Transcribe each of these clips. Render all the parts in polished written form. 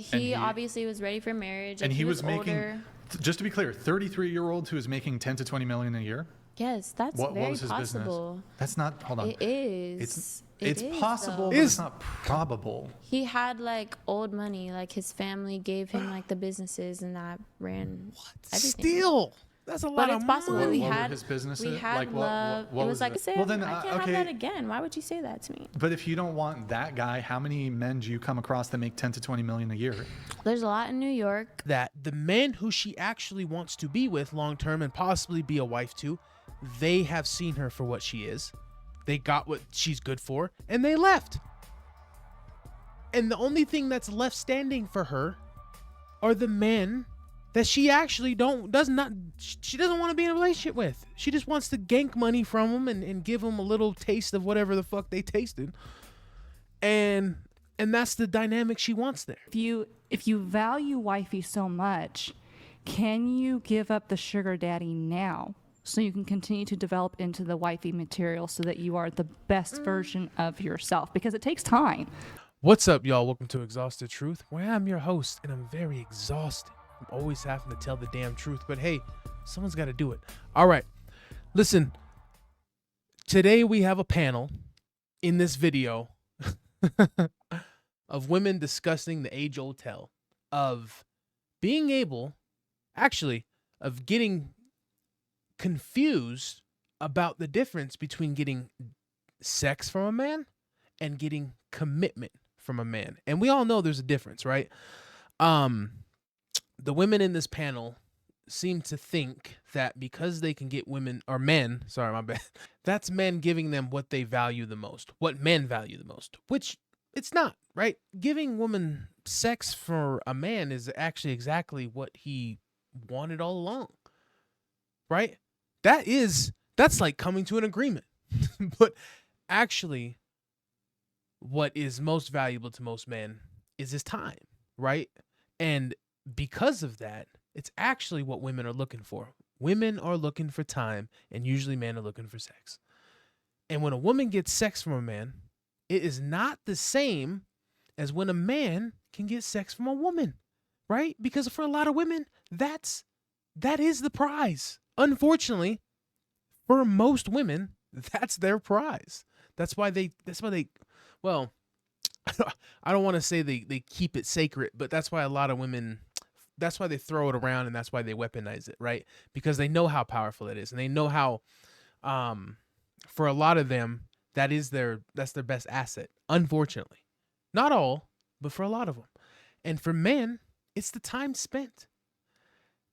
He obviously was ready for marriage. And he was making, older. just to be clear, 33-year-old who is making 10 to 20 million a year. Yes, that's very what was his possible. business? That's not. Hold on. It is. It's possible, but it's not probable. He had like old money, like his family gave him like the businesses, and that ran everything. Still, that's a lot of possible. money. What were his businesses? We had like, love. What it was like, well, then, I can't have that again. Why would you say that to me? But if you don't want that guy, how many men do you come across that make 10 to 20 million a year? There's a lot in New York. That the men who she actually wants to be with long term and possibly be a wife to, they have seen her for what she is. They got what she's good for, and they left. And the only thing that's left standing for her are the men that she actually doesn't want to be in a relationship with. She just wants to gank money from them and give them a little taste of whatever the fuck they tasted. And that's the dynamic she wants there. If you value wifey so much, can you give up the sugar daddy now so you can continue to develop into the wifey material so that you are the best version of yourself? Because it takes time. What's up, y'all? Welcome to Exhausted Truth, where I'm your host, and I'm very exhausted. I'm always having to tell the damn truth, but hey, someone's got to do it. All right, listen. Today we have a panel in this video of women discussing the age-old tale of being able, actually, of getting confused about the difference between getting sex from a man and getting commitment from a man. And we all know there's a difference, right? The women in this panel seem to think that because they can get women or men, sorry, my bad, that's men giving them what they value the most, what men value the most, which it's not, right? Giving women sex for a man is actually exactly what he wanted all along, right? That's like coming to an agreement. But actually, what is most valuable to most men is his time, right? And because of that, it's actually what women are looking for. Women are looking for time, and usually men are looking for sex. And when a woman gets sex from a man, it is not the same as when a man can get sex from a woman, right? Because for a lot of women, that is the prize. Unfortunately, for most women, that's their prize. That's why they, well, I don't want to say they keep it sacred, but that's why a lot of women, that's why they throw it around, and that's why they weaponize it, right? Because they know how powerful it is, and they know how, for a lot of them, that's their best asset. Unfortunately, not all, but for a lot of them. And for men, it's the time spent.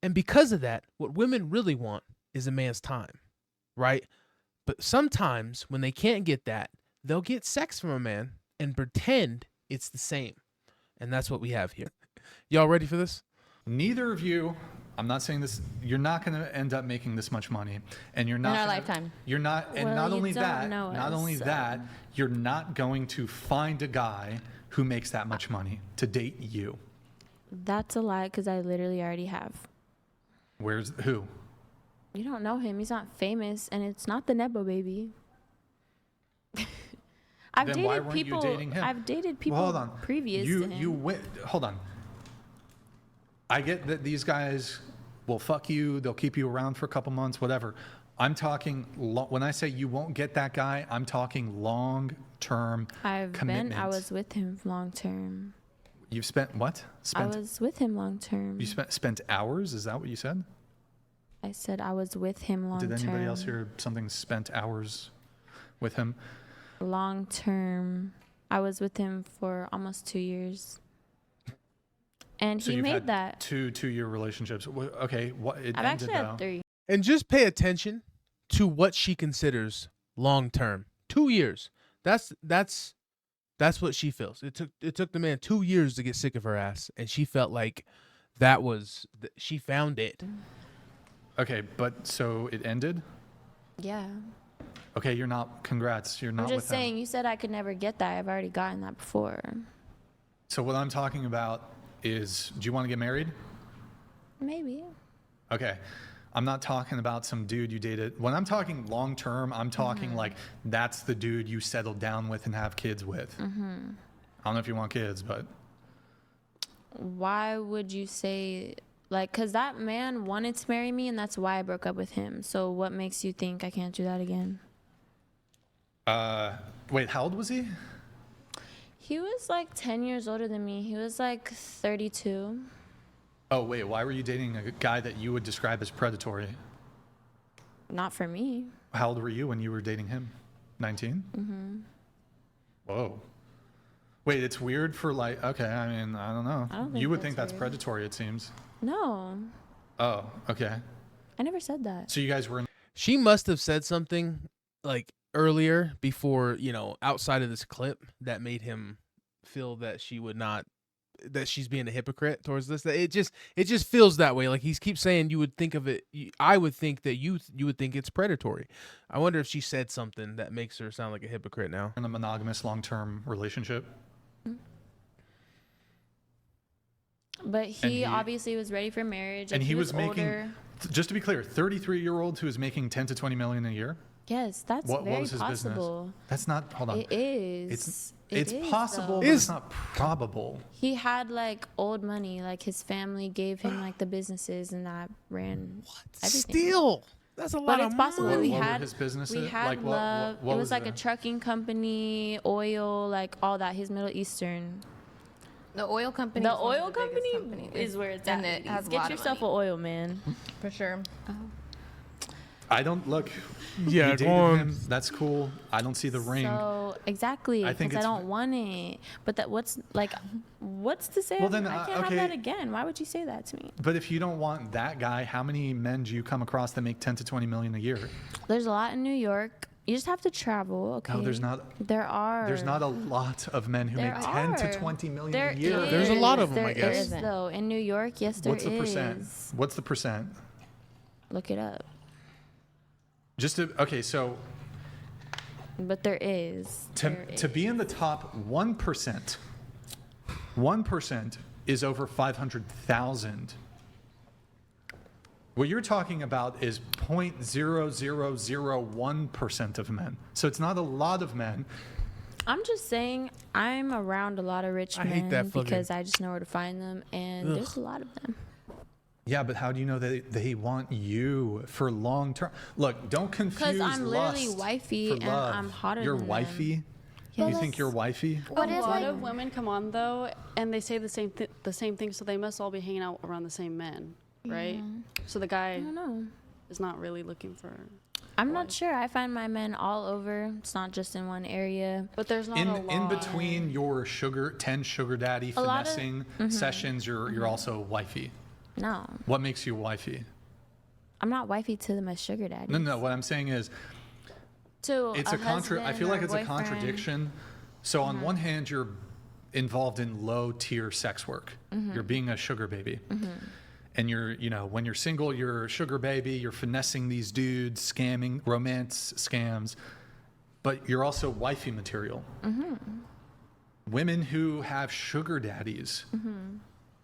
And because of that, what women really want is a man's time, right? But sometimes when they can't get that, they'll get sex from a man and pretend it's the same. And that's what we have here. Y'all ready for this? Neither of you, I'm not saying this, you're not going to end up making this much money. And you're not in our lifetime. You're not, and Well, not you only don't that, know not us, only so. that, you're not going to find a guy who makes that much money to date you. That's a lie, because I literally already have. Where's who? You don't know him. He's not famous, and it's not the Nebo baby. I've Then why dated weren't people. you dating him? I've dated people Well, hold on. previous to him. Hold on. I get that these guys will fuck you. They'll keep you around for a couple months, whatever. I'm talking, when I say you won't get that guy, I'm talking long-term commitment. I was with him long term. You've spent what? I was with him long term. You spent hours? Is that what you said? I said I was with him long term. Did anybody else hear something spent hours with him? Long term. I was with him for almost 2 years. And So he you've made had that. two-year relationships. Okay, what it I've ended actually though. had 3. And just pay attention to what she considers long term. 2 years. That's what she feels. It took the man 2 years to get sick of her ass, and she felt like she found it. Okay, but so it ended? Yeah. Okay, you're not, congrats, you're not I'm with just saying, him. you said I could never get that. I've already gotten that before. So what I'm talking about is, do you want to get married? Maybe. Okay. I'm not talking about some dude you dated. When I'm talking long term, I'm talking like that's the dude you settled down with and have kids with. I don't know if you want kids, but why would you say, like, because that man wanted to marry me, and that's why I broke up with him. So what makes you think I can't do that again? Wait, how old was he? He was like 10 years older than me. He was like 32. Oh, wait, why were you dating a guy that you would describe as predatory? Not for me. How old were you when you were dating him? 19? Mm-hmm. Whoa. Wait, it's weird for like, okay, I mean, I don't know. I don't think You would that's think that's weird. predatory, it seems. No, Oh, okay. I never said that. So you guys were in She must have said something like earlier before, outside of this clip that made him feel that she would not, that she's being a hypocrite towards this. It just feels that way. Like he keeps saying you would think of it. I would think that you would think it's predatory. I wonder if she said something that makes her sound like a hypocrite now. a monogamous long-term relationship. But he he- obviously was ready for marriage. And Like, he was making, older. just to be clear, 33-year-old who is making 10 to 20 million a year? Yes, that's What very was his possible. business? That's not, hold on. It is. It's It is, possible, though. but it's not probable. He had like old money. Like his family gave him like the businesses, and that ran everything. Still, that's a lot But of it's possible. money. We What were had his businesses? we had Like, what love. was It was like a it? trucking company, oil, like all that. He's Middle Eastern. The oil company. The is one of oil the biggest company companies. is where it's and at. it has a Get lot yourself of an money, oil, man. for sure. I don't look. Yeah, you dated go on. him. That's cool. I don't see the ring. So exactly, I think because I it's- don't want it. But what's to say? Well, then, I can't okay. have that again. Why would you say that to me? But if you don't want that guy, how many men do you come across that make 10 to 20 million a year? There's a lot in New York. You just have to travel. Okay. No, there's not. There are. There's not a lot of men who There make 10 are. to 20 million There a year. is. There's a lot of 'em, I There guess. is, though. In New York, yes, there is. What's the percent? What's the percent? Look it up. Okay, so But there is. to be in the top 1%, 1% is over 500,000. What you're talking about is 0.0001% of men. So it's not a lot of men. I'm just saying, I'm around a lot of rich I men hate that fucking- because I just know where to find them, and there's a lot of them. Yeah, but how do you know that they want you for long term? Look, don't confuse Because I'm literally lust wifey for and love. I'm hotter You're than them. wifey? Yeah, You think you're wifey? What a is lot like? of women come on though, and they say the same thing, so they must all be hanging out around the same men, right? So the guy I don't know. is not really looking for. I'm not sure. I find my men all over. It's not just in one area. But there's not a lot. In between your 10 sugar daddy A lot of- finessing sessions, you're also wifey. No, What makes you wifey? I'm not wifey to my sugar daddy. No. What I'm saying is, To it's a I husband feel like or it's a boyfriend. contradiction. So on one hand, you're involved in low tier sex work. You're being a sugar baby. And when you're single, you're a sugar baby, you're finessing these dudes, scamming, romance scams, but you're also wifey material. Women who have sugar daddies,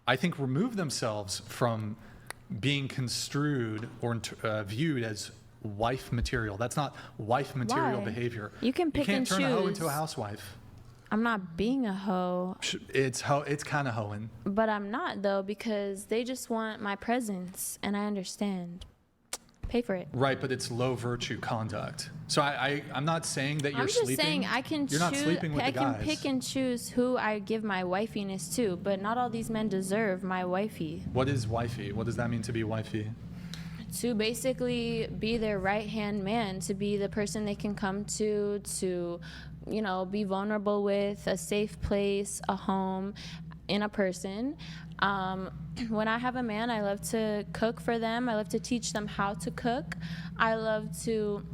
I think, remove themselves from being construed or viewed as wife material. That's not wife material Why? behavior. You can pick You and can't turn a hoe into choose. a housewife. I'm not being a hoe, It's kind of hoeing. but I'm not though because they just want my presence, and I understand. Pay for it. Right, but it's low virtue conduct. So I'm not saying that you're I'm just sleeping. saying I can You're not choose. sleeping with I the can guys. pick and choose who I give my wifiness to, but not all these men deserve my wifey. What is wifey? What does that mean to be wifey? To basically be their right hand man, to be the person they can come to be vulnerable with, a safe place, a home, in a person. When I have a man, I love to cook for them. I love to teach them how to cook. I love to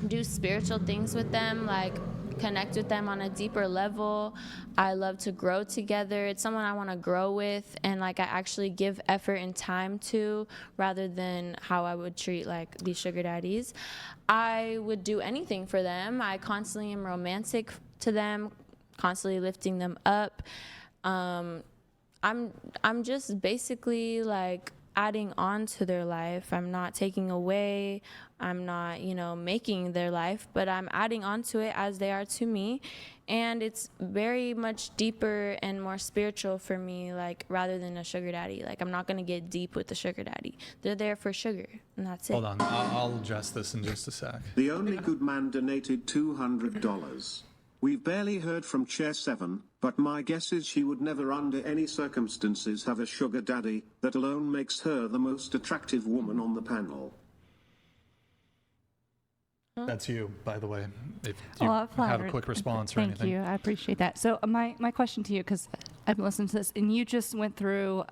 do spiritual things with them, like connect with them on a deeper level. I love to grow together. It's someone I want to grow with, and like I actually give effort and time to, rather than how I would treat like these sugar daddies. I would do anything for them. I constantly am romantic to them, constantly lifting them up. I'm just basically like adding on to their life. I'm not taking away. I'm not, making their life, but I'm adding on to it as they are to me. And it's very much deeper and more spiritual for me, like, rather than a sugar daddy. Like, I'm not going to get deep with the sugar daddy. They're there for sugar, and that's it. Hold on, I'll address this in just a sec. The only good man donated $200. We've barely heard from Chair 7, but my guess is she would never under any circumstances have a sugar daddy. That alone makes her the most attractive woman on the panel. That's you, by the way. If Well, you I'm have a flattered. quick response or Thank anything. you. I appreciate that. So my question to you, because I've listened to this, and you just went through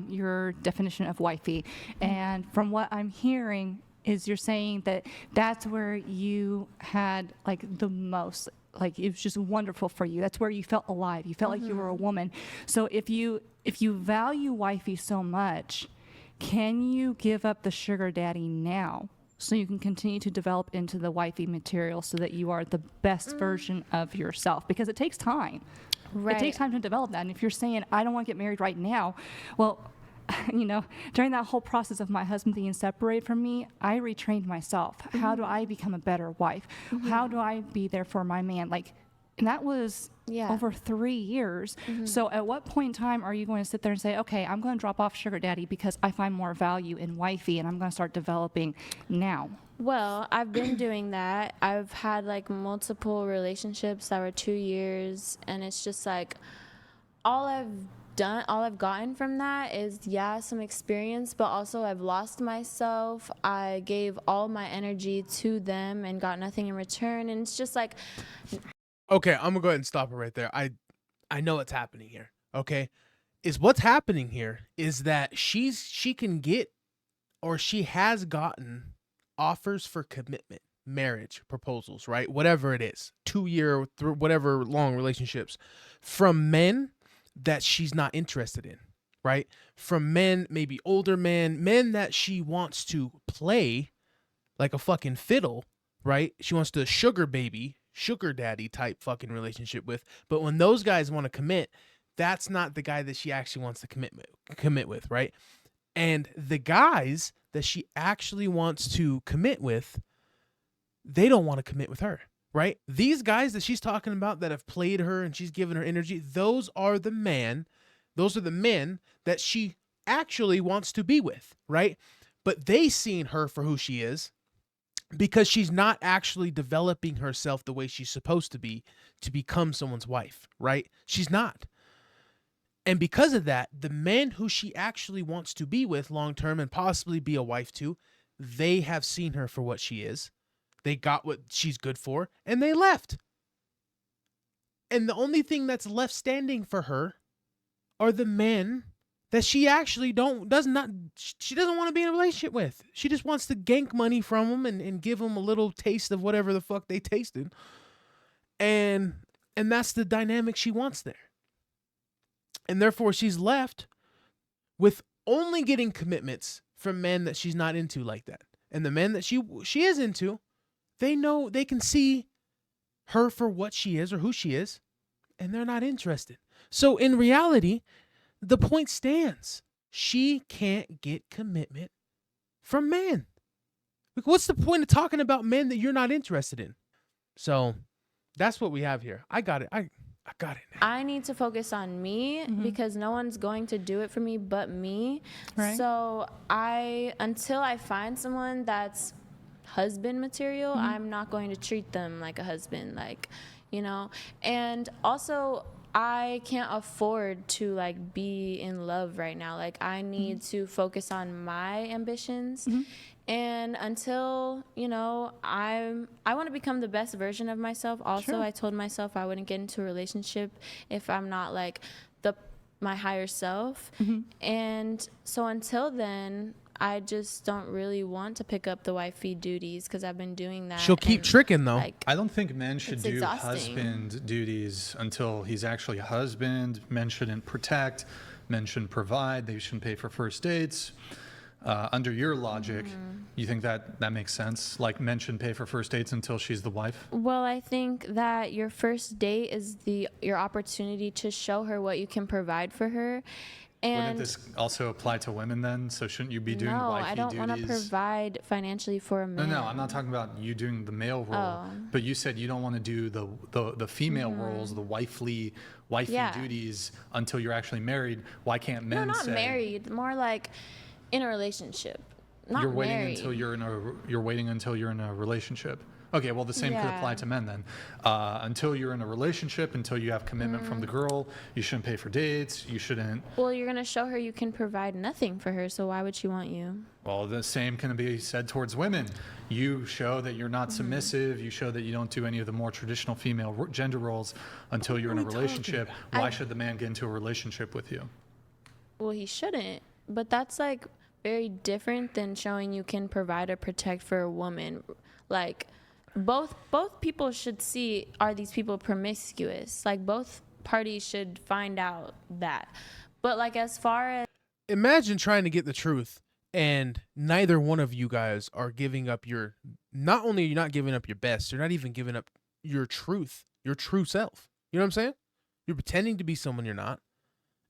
your definition of wifey. And from what I'm hearing is you're saying that that's where you had like the most, like it was just wonderful for you. That's where you felt alive. You felt like you were a woman. So if you value wifey so much, can you give up the sugar daddy now, so you can continue to develop into the wifey material so that you are the best version of yourself? Because it takes time. Right. It takes time to develop that. And if you're saying, I don't want to get married right now, well, during that whole process of my husband being separated from me, I retrained myself. How do I become a better wife? How do I be there for my man? And that was over 3 years. So at what point in time are you going to sit there and say, okay, I'm going to drop off sugar daddy because I find more value in wifey and I'm going to start developing now? Well, I've been doing that. I've had like multiple relationships that were 2 years, and it's just like all I've gotten from that is some experience, but also I've lost myself. I gave all my energy to them and got nothing in return, and it's just like, Okay, I'm gonna go ahead and stop it right there. I know what's happening here. Okay, what's happening here is that she can get, or she has gotten, offers for commitment, marriage proposals, right? Whatever it is, 2 year, whatever long relationships, from men that she's not interested in, right? From men, maybe older men that she wants to play like a fucking fiddle, right? She wants to sugar daddy type fucking relationship with. But when those guys want to commit, that's not the guy that she actually wants to commit with, right? And the guys that she actually wants to commit with, they don't want to commit with her, right? These guys that she's talking about that have played her and she's given her energy, those are the men that she actually wants to be with, right? But they seen her for who she is, because she's not actually developing herself the way she's supposed to be to become someone's wife, right? She's not. And because of that, the men who she actually wants to be with long-term and possibly be a wife to, they have seen her for what she is. They got what she's good for, and they left. And the only thing that's left standing for her are the men that she actually doesn't want to be in a relationship with. She just wants to gank money from them and give them a little taste of whatever the fuck they tasted. And that's the dynamic she wants there. And therefore she's left with only getting commitments from men that she's not into like that. And the men that she is into, they know, they can see her for what she is or who she is, and they're not interested. So in reality, the point stands. She can't get commitment from men. Like, what's the point of talking about men that you're not interested in? So that's what we have here. I got it. I got it now. I need to focus on me because no one's going to do it for me but me. Right. So until I find someone that's husband material, I'm not going to treat them like a husband, and also I can't afford to like be in love right now. Like I need to focus on my ambitions. And until, I want to become the best version of myself. Also, Sure. I told myself I wouldn't get into a relationship if I'm not like my higher self. And so until then, I just don't really want to pick up the wifey duties because I've been doing that. She'll keep tricking though. I don't think men should It's do exhausting. husband duties until he's actually a husband. Men shouldn't protect. Men shouldn't provide. They shouldn't pay for first dates. Under your logic, you think that makes sense? Like men shouldn't pay for first dates until she's the wife? Well, I think that your first date is your opportunity to show her what you can provide for her. Wouldn't And this also apply to women then? So shouldn't you be doing no, wifey I don't want to duties? provide financially for a No, man. no, I'm not talking about you doing the male role, Oh. but you said you don't want to do the female roles, the wifey Yeah. duties until you're actually married. Why can't No, men not say married. More like in a relationship. Not you're waiting married. until you're waiting until you're in a relationship? Okay, well the same could apply Yeah. to men then. Until you're in a relationship, until you have commitment from the girl, you shouldn't pay for dates. You shouldn't. Well, you're gonna show her you can provide nothing for her, so why would she want you? Well, the same can be said towards women. You show that you're not submissive. You show that you don't do any of the more traditional female gender roles until you're in a relationship. Why should the man get into a relationship with you? Well, he shouldn't. But that's like very different than showing you can provide or protect for a woman. Like both people should see, are these people promiscuous? Like both parties should find out that. But like as far as Imagine trying to get the truth and neither one of you guys are giving up your, not only are you not giving up your best, you're not even giving up your truth, your true self. You know what I'm saying? You're pretending to be someone you're not,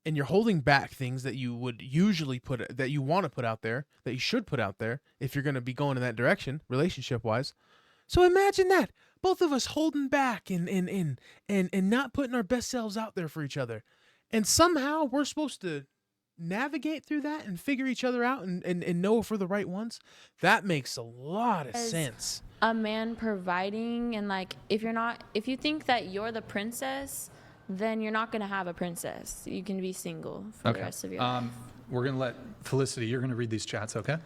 and you're holding back things that you would usually that you want to put out there, that you should put out there if you're going to be going in that direction, relationship wise. So imagine that, both of us holding back and not putting our best selves out there for each other. And somehow we're supposed to navigate through that and figure each other out and know if we're the right ones. That makes a lot of sense. a man providing, and like if you think that you're the princess, then you're not gonna have a princess. You can be single for the rest of your life. We're going to let Felicity, you're going to read these chats, okay?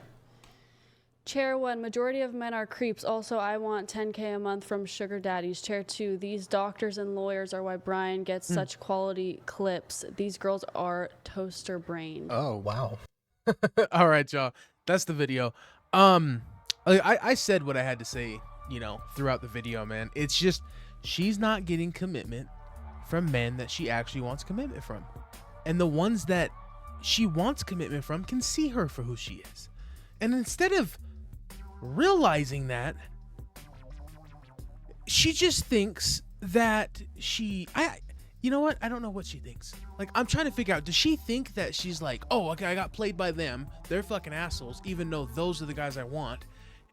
Chair 1, majority of men are creeps. Also, I want 10K a month from sugar daddies. Chair 2, these doctors and lawyers are why Brian gets such quality clips. These girls are toaster brained. Oh, wow. All right, y'all. That's the video. I said what I had to say, throughout the video, man. It's just she's not getting commitment from men that she actually wants commitment from. And the ones that she wants commitment from can see her for who she is. And instead of realizing that, she just thinks that you know what? I don't know what she thinks. Like, I'm trying to figure out, does she think that she's like, oh, okay, I got played by them. They're fucking assholes, even though those are the guys I want.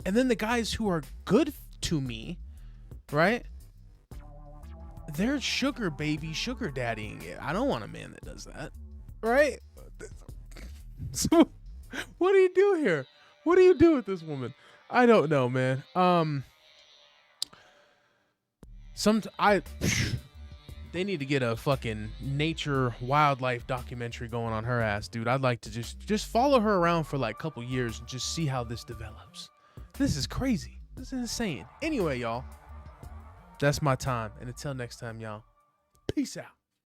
And then the guys who are good to me, right? They're sugar daddying it. I don't want a man that does that, right? So, what do you do here? What do you do with this woman? I don't know, man. They need to get a fucking nature wildlife documentary going on her ass, dude. I'd like to just follow her around for like a couple years and just see how this develops. This is crazy. This is insane. Anyway, y'all, that's my time. And until next time, y'all, peace out.